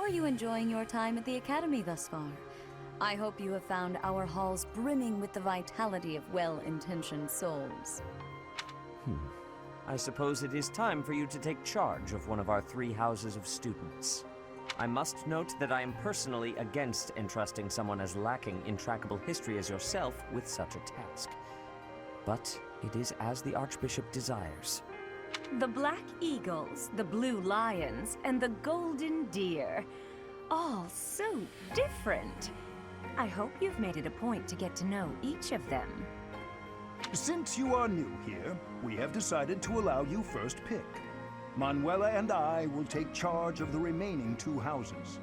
are you enjoying your time at the Academy thus far? I hope you have found our halls brimming with the vitality of well-intentioned souls. I suppose it is time for you to take charge of one of our 3 houses of students. I must note that I am personally against entrusting someone as lacking in trackable history as yourself with such a task. But it is as the Archbishop desires. The Black Eagles, the Blue Lions, and the Golden Deer. All so different. I hope you've made it a point to get to know each of them. Since you are new here, we have decided to allow you first pick. Manuela and I will take charge of the remaining 2 houses.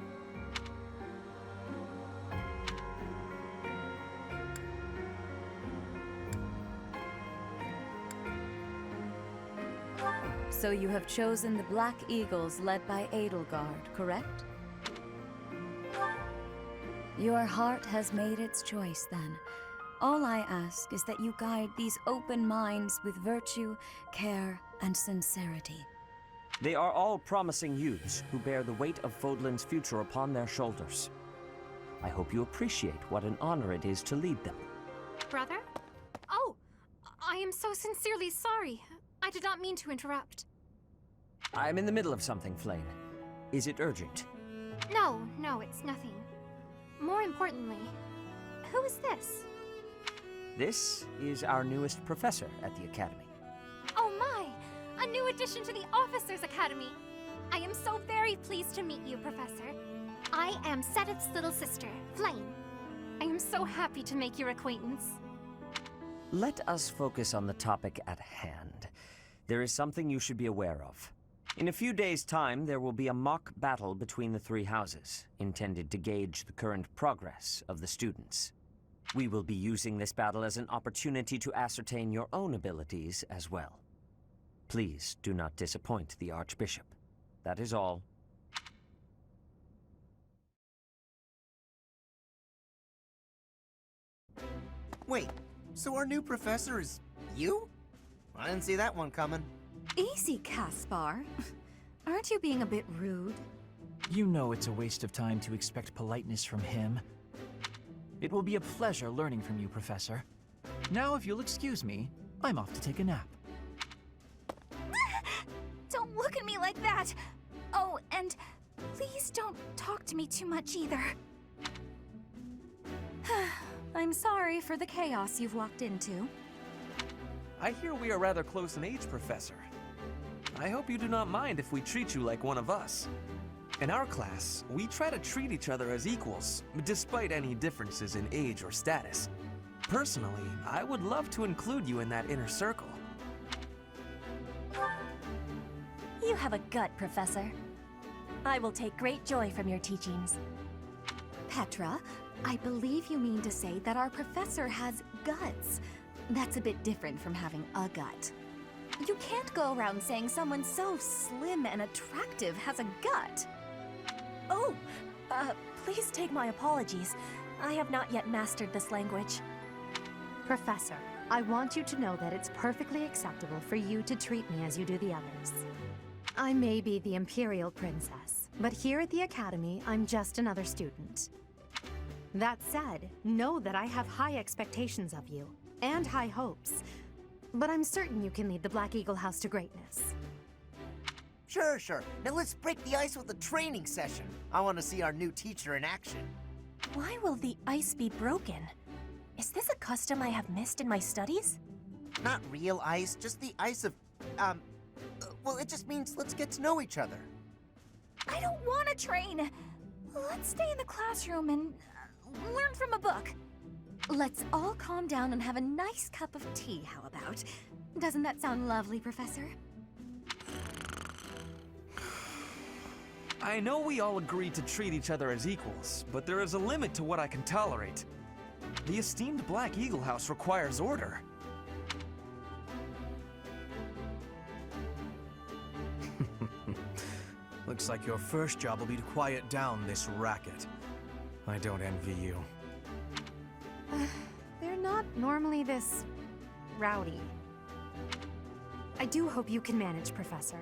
So you have chosen the Black Eagles led by Edelgard, correct? Your heart has made its choice, then. All I ask is that you guide these open minds with virtue, care, and sincerity. They are all promising youths who bear the weight of Fodlan's future upon their shoulders. I hope you appreciate what an honor it is to lead them. Brother? Oh, I am so sincerely sorry. I did not mean to interrupt. I'm in the middle of something, Flame. Is it urgent? No, it's nothing. More importantly, who is this? This is our newest professor at the Academy. Oh my! A new addition to the Officers' Academy! I am so very pleased to meet you, Professor. I am Sedith's little sister, Flame. I am so happy to make your acquaintance. Let us focus on the topic at hand. There is something you should be aware of. In a few days' time, there will be a mock battle between the 3 houses, intended to gauge the current progress of the students. We will be using this battle as an opportunity to ascertain your own abilities as well. Please do not disappoint the Archbishop. That is all. Wait, so our new professor is you? I didn't see that one coming. Easy, Caspar. Aren't you being a bit rude? You know it's a waste of time to expect politeness from him. It will be a pleasure learning from you, Professor. Now, if you'll excuse me, I'm off to take a nap. Don't look at me like that! Oh, and please don't talk to me too much either. I'm sorry for the chaos you've walked into. I hear we are rather close in age, Professor. I hope you do not mind if we treat you like one of us. In our class, we try to treat each other as equals, despite any differences in age or status. Personally, I would love to include you in that inner circle. You have a gut, Professor. I will take great joy from your teachings. Petra, I believe you mean to say that our professor has guts. That's a bit different from having a gut. You can't go around saying someone so slim and attractive has a gut. Oh, please take my apologies. I have not yet mastered this language. Professor, I want you to know that it's perfectly acceptable for you to treat me as you do the others. I may be the Imperial Princess, but here at the Academy, I'm just another student. That said, know that I have high expectations of you, and high hopes. But I'm certain you can lead the Black Eagle House to greatness. Sure. Now let's break the ice with a training session. I want to see our new teacher in action. Why will the ice be broken? Is this a custom I have missed in my studies? Not real ice, just the ice of, well, it just means let's get to know each other. I don't want to train! Let's stay in the classroom and learn from a book. Let's all calm down and have a nice cup of tea, how about? Doesn't that sound lovely, Professor? I know we all agree to treat each other as equals, but there is a limit to what I can tolerate. The esteemed Black Eagle House requires order. Looks like your first job will be to quiet down this racket. I don't envy you. They're not normally this rowdy. I do hope you can manage, Professor.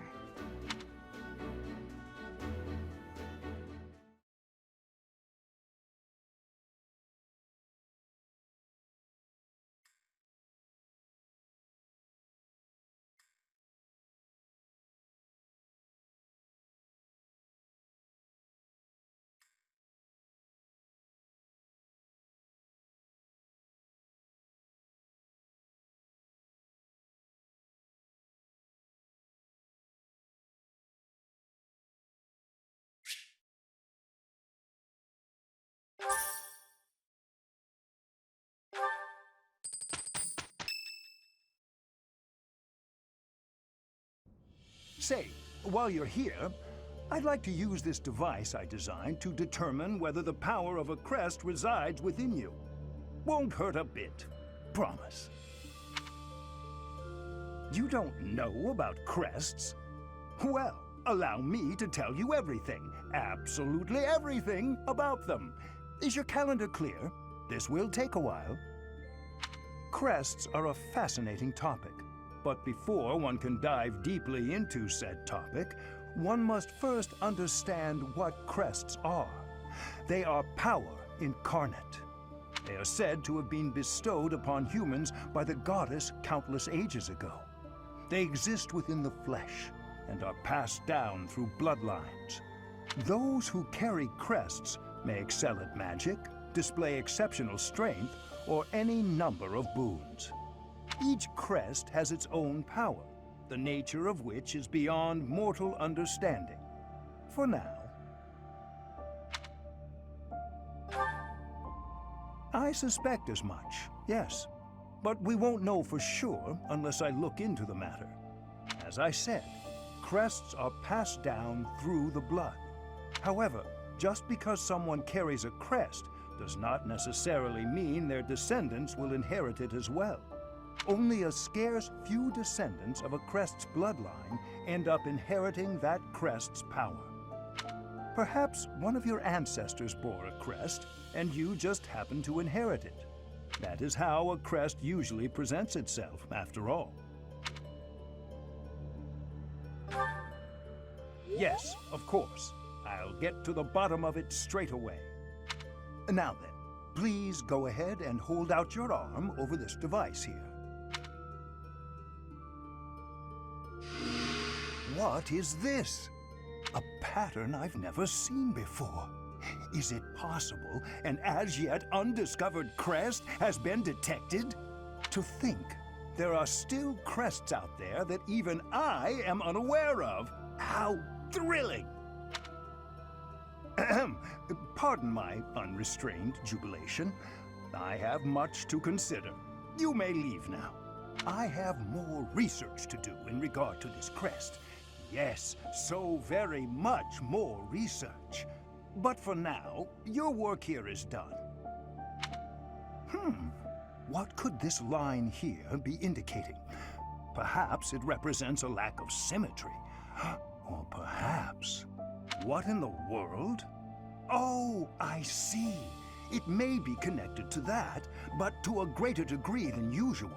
Say, while you're here, I'd like to use this device I designed to determine whether the power of a crest resides within you. Won't hurt a bit. Promise. You don't know about crests? Well, allow me to tell you everything, absolutely everything about them. Is your calendar clear? This will take a while. Crests are a fascinating topic, but before one can dive deeply into said topic, one must first understand what crests are. They are power incarnate. They are said to have been bestowed upon humans by the goddess countless ages ago. They exist within the flesh and are passed down through bloodlines. Those who carry crests may excel at magic, display exceptional strength, or any number of boons. Each crest has its own power, the nature of which is beyond mortal understanding. For now. I suspect as much, yes. But we won't know for sure unless I look into the matter. As I said, crests are passed down through the blood. However, just because someone carries a crest does not necessarily mean their descendants will inherit it as well. Only a scarce few descendants of a crest's bloodline end up inheriting that crest's power. Perhaps one of your ancestors bore a crest, and you just happen to inherit it. That is how a crest usually presents itself, after all. Yes, of course. I'll get to the bottom of it straight away. Now then, please go ahead and hold out your arm over this device here. What is this? A pattern I've never seen before. Is it possible an as yet undiscovered crest has been detected? To think there are still crests out there that even I am unaware of. How thrilling! Ahem. Pardon my unrestrained jubilation. I have much to consider. You may leave now. I have more research to do in regard to this crest. Yes, so very much more research. But for now, your work here is done. What could this line here be indicating? Perhaps it represents a lack of symmetry. Or perhaps... What in the world? Oh, I see. It may be connected to that, but to a greater degree than usual.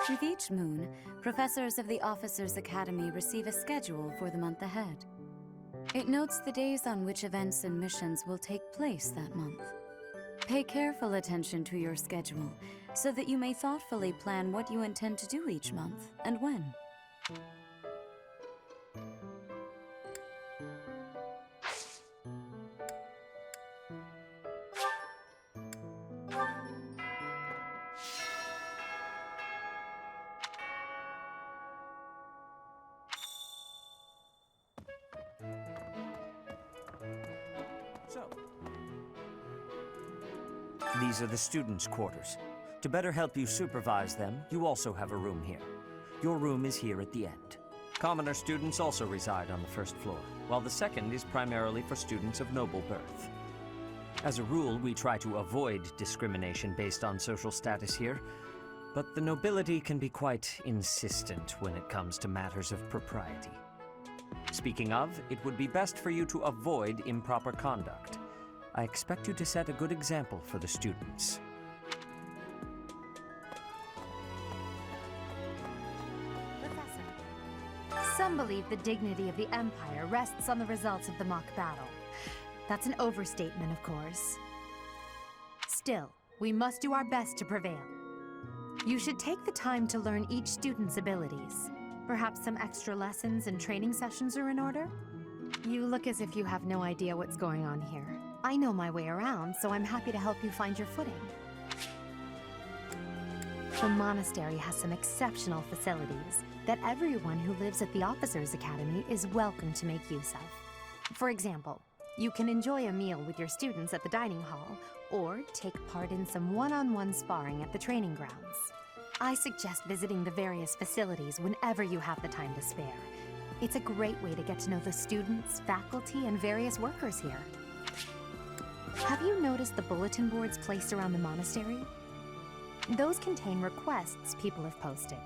With each moon, professors of the Officers' Academy receive a schedule for the month ahead. It notes the days on which events and missions will take place that month. Pay careful attention to your schedule, so that you may thoughtfully plan what you intend to do each month, and when. These are the students' quarters. To better help you supervise them, you also have a room here. Your room is here at the end. Commoner students also reside on the first floor, while the second is primarily for students of noble birth. As a rule, we try to avoid discrimination based on social status here, but the nobility can be quite insistent when it comes to matters of propriety. Speaking of, it would be best for you to avoid improper conduct. I expect you to set a good example for the students. Professor, some believe the dignity of the Empire rests on the results of the mock battle. That's an overstatement, of course. Still, we must do our best to prevail. You should take the time to learn each student's abilities. Perhaps some extra lessons and training sessions are in order? You look as if you have no idea what's going on here. I know my way around, so I'm happy to help you find your footing. The monastery has some exceptional facilities that everyone who lives at the Officers' Academy is welcome to make use of. For example, you can enjoy a meal with your students at the dining hall, or take part in some one-on-one sparring at the training grounds. I suggest visiting the various facilities whenever you have the time to spare. It's a great way to get to know the students, faculty, and various workers here. Have you noticed the bulletin boards placed around the monastery? Those contain requests people have posted,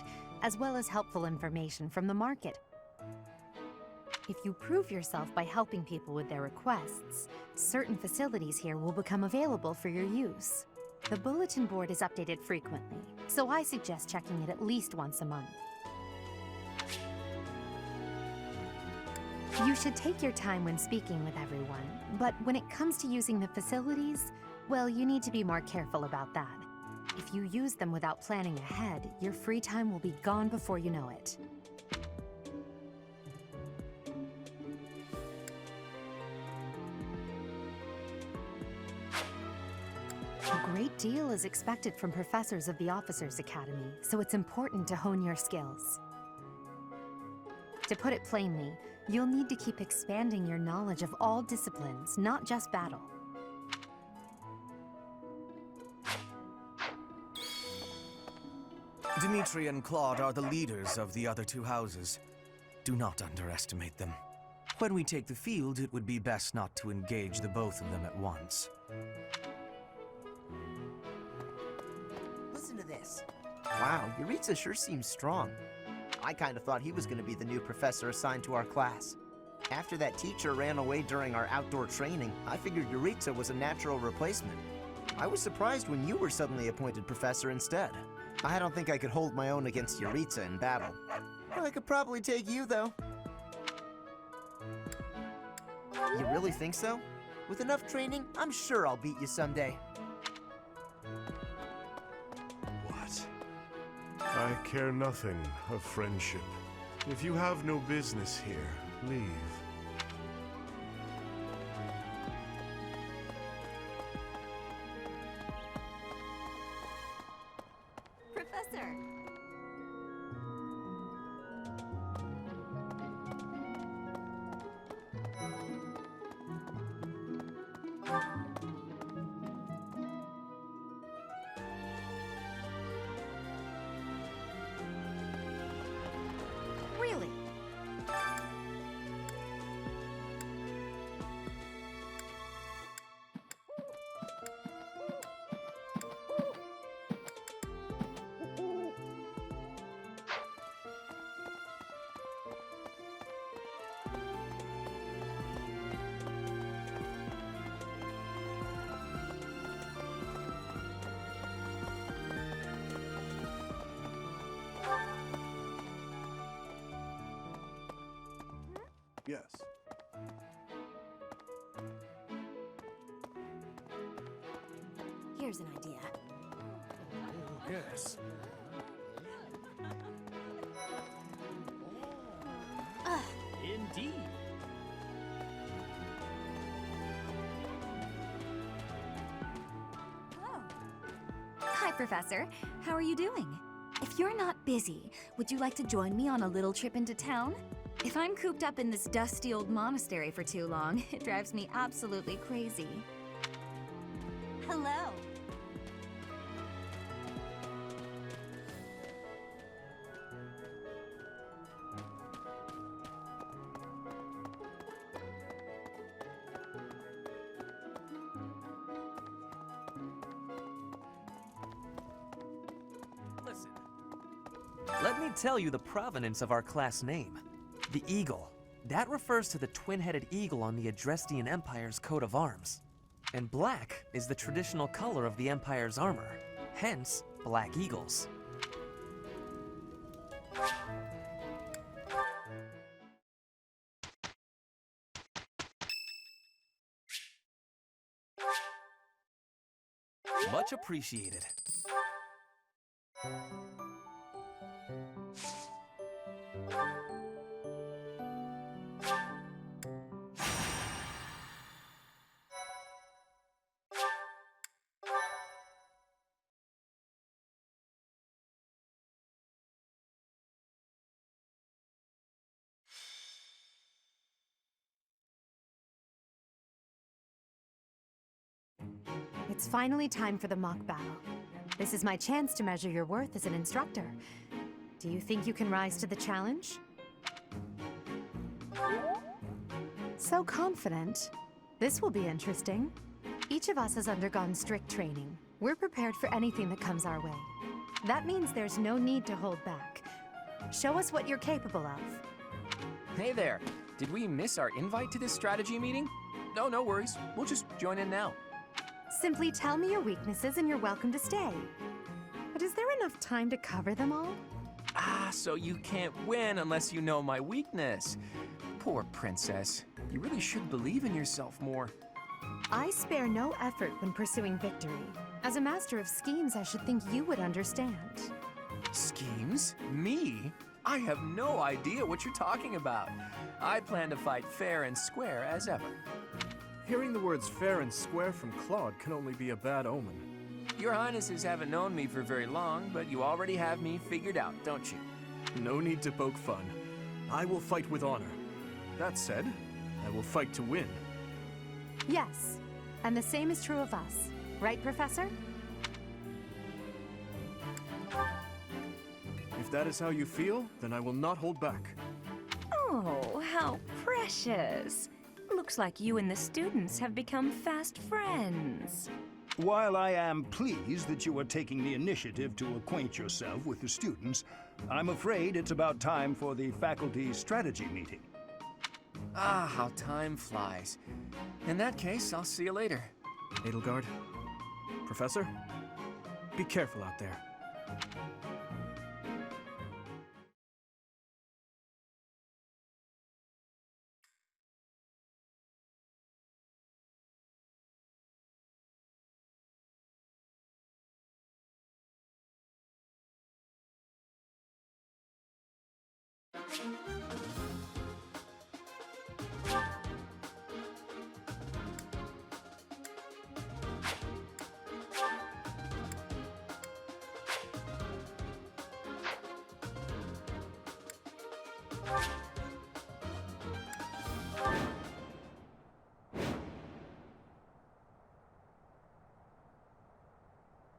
as well as helpful information from the market. If you prove yourself by helping people with their requests, certain facilities here will become available for your use. The bulletin board is updated frequently, so I suggest checking it at least once a month. You should take your time when speaking with everyone, but when it comes to using the facilities, well, you need to be more careful about that. If you use them without planning ahead, your free time will be gone before you know it. A great deal is expected from professors of the Officers' Academy, so it's important to hone your skills. To put it plainly, you'll need to keep expanding your knowledge of all disciplines, not just battle. Dimitri and Claude are the leaders of the other two houses. Do not underestimate them. When we take the field, it would be best not to engage the both of them at once. Listen to this. Wow, Yuritsa sure seems strong. I kind of thought he was going to be the new professor assigned to our class. After that teacher ran away during our outdoor training, I figured Yuritsa was a natural replacement. I was surprised when you were suddenly appointed professor instead. I don't think I could hold my own against Yuritsa in battle. I could probably take you, though. You really think so? With enough training, I'm sure I'll beat you someday. What? I care nothing of friendship. If you have no business here, leave. Professor! Really? Yes. Here's an idea. Yes. Indeed. Hello. Hi, Professor. How are you doing? If you're not busy, would you like to join me on a little trip into town? If I'm cooped up in this dusty old monastery for too long, it drives me absolutely crazy. Hello. Listen. Let me tell you the provenance of our class name. The eagle. That refers to the twin-headed eagle on the Adrestian Empire's coat of arms. And black is the traditional color of the Empire's armor, hence black eagles. Much appreciated. It's finally time for the mock battle. This is my chance to measure your worth as an instructor. Do you think you can rise to the challenge? So confident. This will be interesting. Each of us has undergone strict training. We're prepared for anything that comes our way. That means there's no need to hold back. Show us what you're capable of. Hey there. Did we miss our invite to this strategy meeting? No, no worries. We'll just join in now. Simply tell me your weaknesses and you're welcome to stay. But is there enough time to cover them all? Ah, so you can't win unless you know my weakness. Poor princess. You really should believe in yourself more. I spare no effort when pursuing victory. As a master of schemes, I should think you would understand. Schemes? Me? I have no idea what you're talking about. I plan to fight fair and square as ever. Hearing the words fair and square from Claude can only be a bad omen. Your Highnesses haven't known me for very long, but you already have me figured out, don't you? No need to poke fun. I will fight with honor. That said, I will fight to win. Yes, and the same is true of us. Right, Professor? If that is how you feel, then I will not hold back. Oh, how precious. Looks like you and the students have become fast friends. While I am pleased that you are taking the initiative to acquaint yourself with the students, I'm afraid it's about time for the faculty strategy meeting. Ah, how time flies. In that case, I'll see you later. Edelgard, Professor, be careful out there.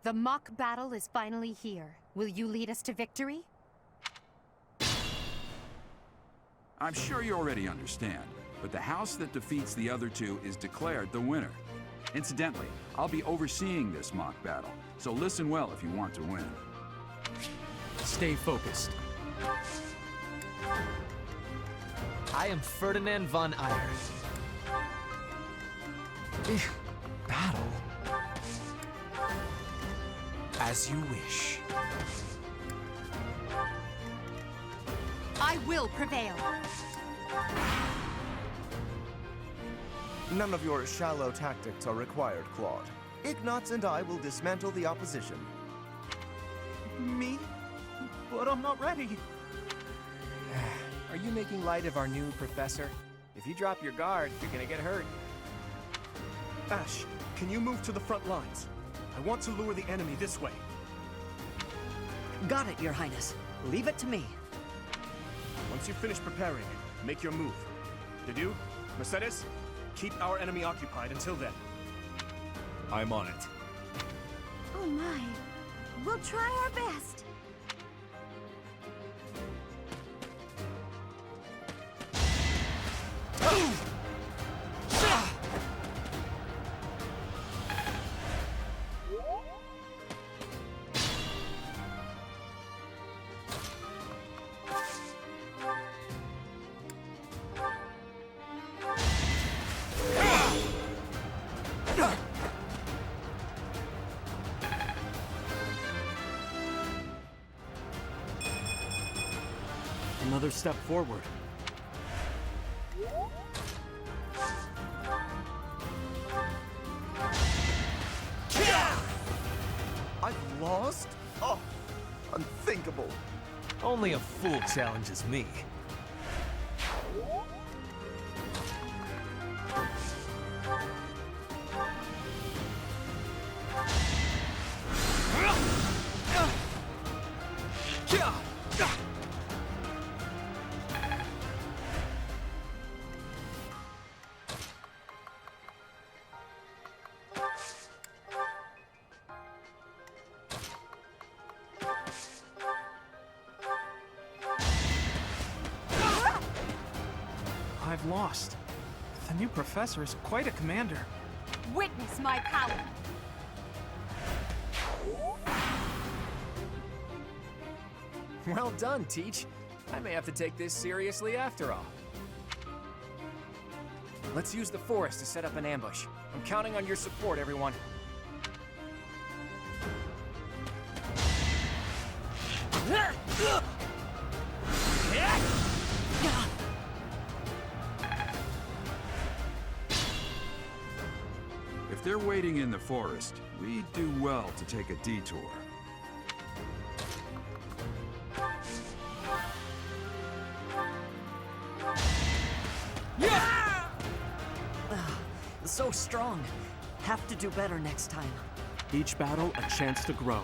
The mock battle is finally here. Will you lead us to victory? I'm sure you already understand, but the house that defeats the other two is declared the winner. Incidentally, I'll be overseeing this mock battle, so listen well if you want to win. Stay focused. I am Ferdinand von Eyre. Battle? As you wish. I will prevail. None of your shallow tactics are required, Claude. Ignatz and I will dismantle the opposition. Me? But I'm not ready. Are you making light of our new professor? If you drop your guard, you're gonna get hurt. Ash, can you move to the front lines? I want to lure the enemy this way. Got it, Your Highness. Leave it to me. Once you finish preparing, make your move. Did you, Mercedes? Keep our enemy occupied until then. I'm on it. Oh my. We'll try our best. Another step forward. I've lost? Oh, unthinkable. Only a fool challenges me. I've lost. The new professor is quite a commander. Witness my power! Well done, Teach. I may have to take this seriously after all. Let's use the forest to set up an ambush. I'm counting on your support, everyone. If they're waiting in the forest, we do well to take a detour. So strong. Have to do better next time. Each battle, a chance to grow.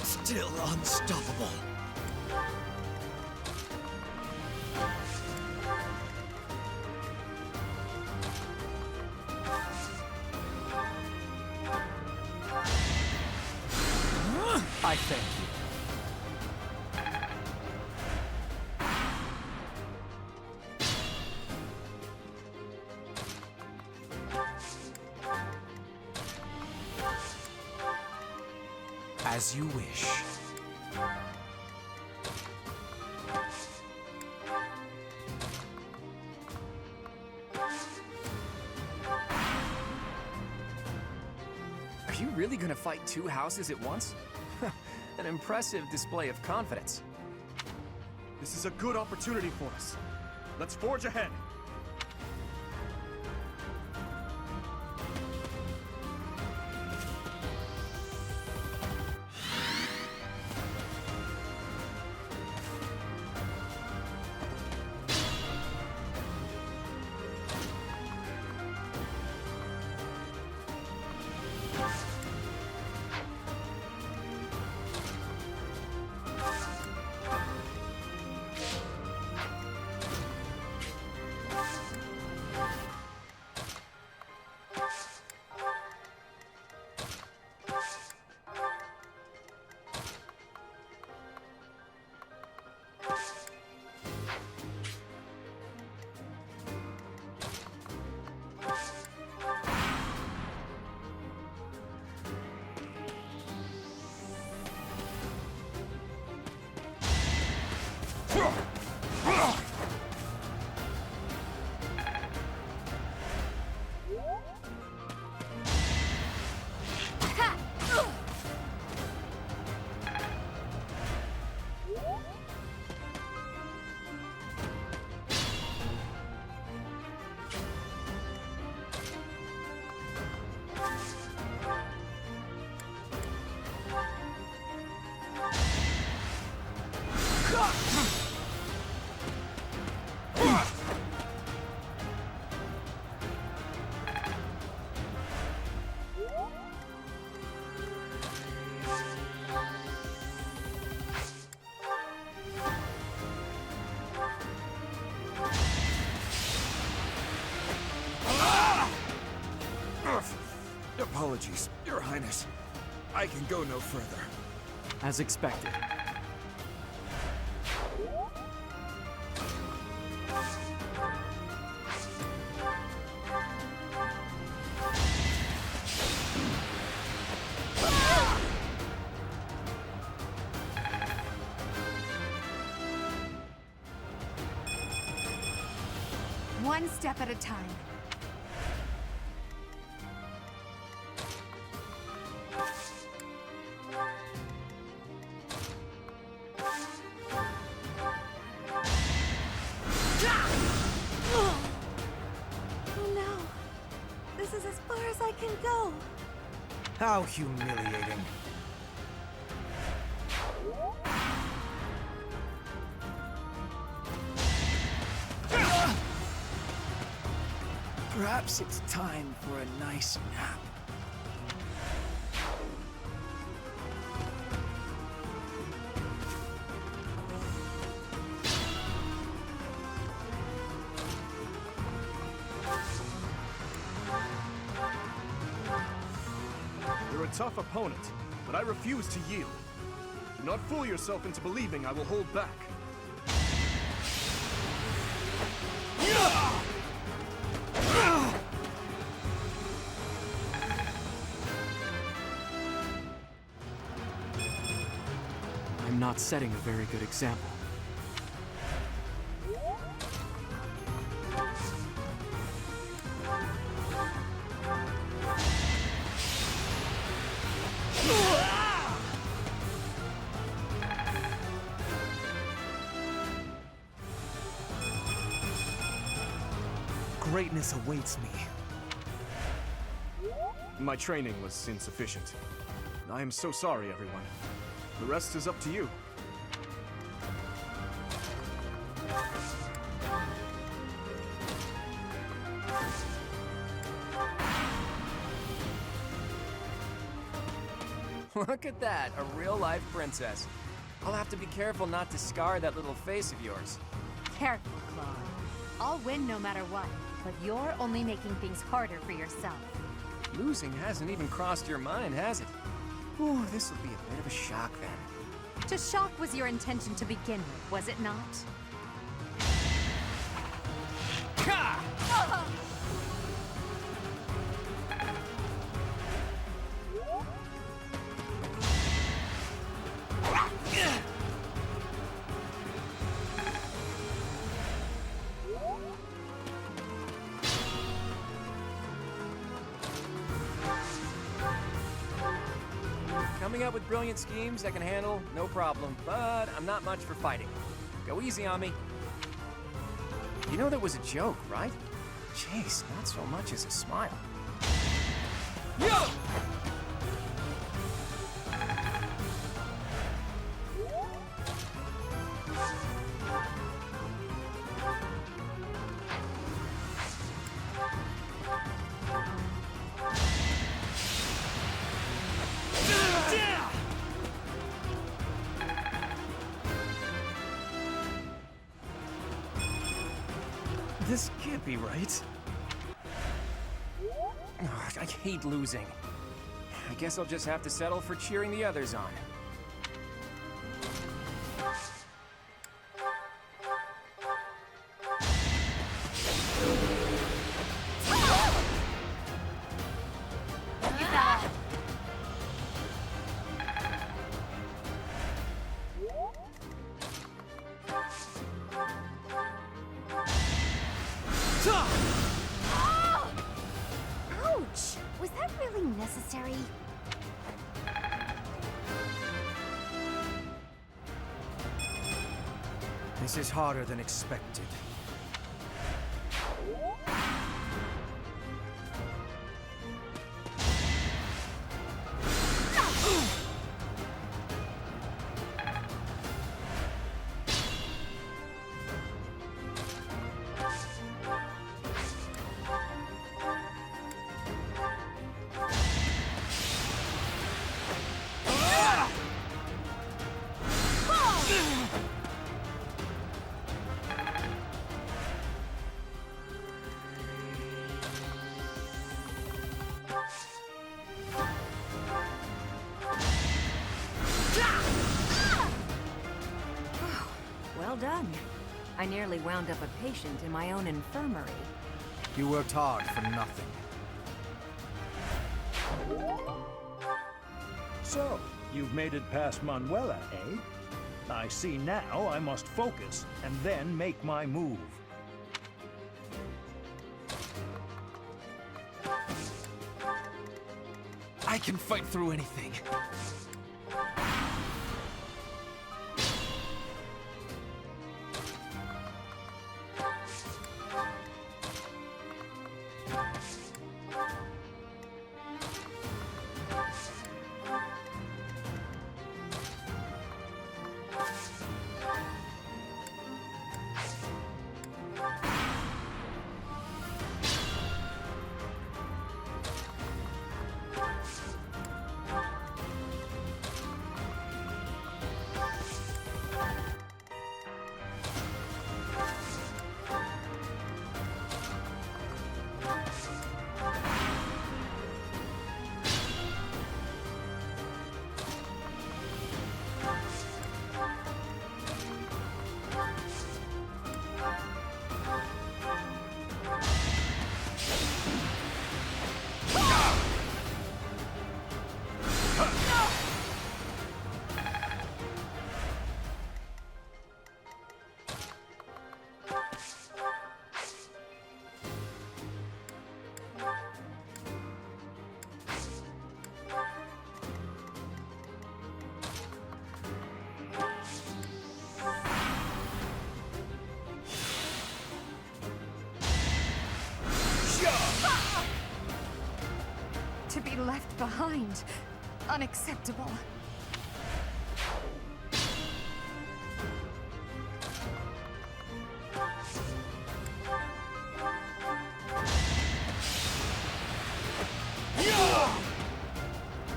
Still unstoppable. I thank you. As you wish. Are you really gonna fight two houses at once? An impressive display of confidence. This is a good opportunity for us. Let's forge ahead. Apologies, Your Highness. I can go no further. As expected. One step at a time. Oh no. This is as far as I can go. How humiliating. Perhaps it's time for a nice nap. Your tough opponent, but I refuse to yield. Do not fool yourself into believing I will hold back. I'm not setting a very good example. Greatness awaits me. My training was insufficient. I am so sorry, everyone. The rest is up to you. Look at that, a real-life princess. I'll have to be careful not to scar that little face of yours. Careful, Claude. I'll win no matter what, but you're only making things harder for yourself. Losing hasn't even crossed your mind, has it? Ooh, this will be a bit of a shock then. To shock was your intention to begin with, was it not? Coming up with brilliant schemes I can handle, no problem, but I'm not much for fighting. Go easy on me. You know that was a joke, right? Jeez, not so much as a smile. Yo! This can't be right. Ugh, I hate losing. I guess I'll just have to settle for cheering the others on. Ouch! Was that really necessary? This is harder than expected. Well done. I nearly wound up a patient in my own infirmary. You worked hard for nothing. So, you've made it past Manuela, eh? I see now I must focus and then make my move. I can fight through anything. behind. Unacceptable.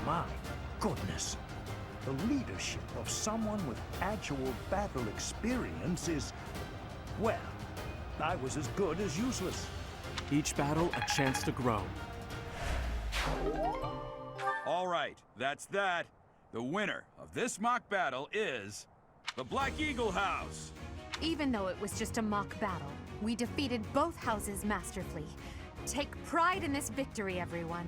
My goodness. The leadership of someone with actual battle experience is... well, I was as good as useless. Each battle a chance to grow. All right, that's that. The winner of this mock battle is the Black Eagle House. Even though it was just a mock battle, we defeated both houses masterfully. Take pride in this victory, everyone.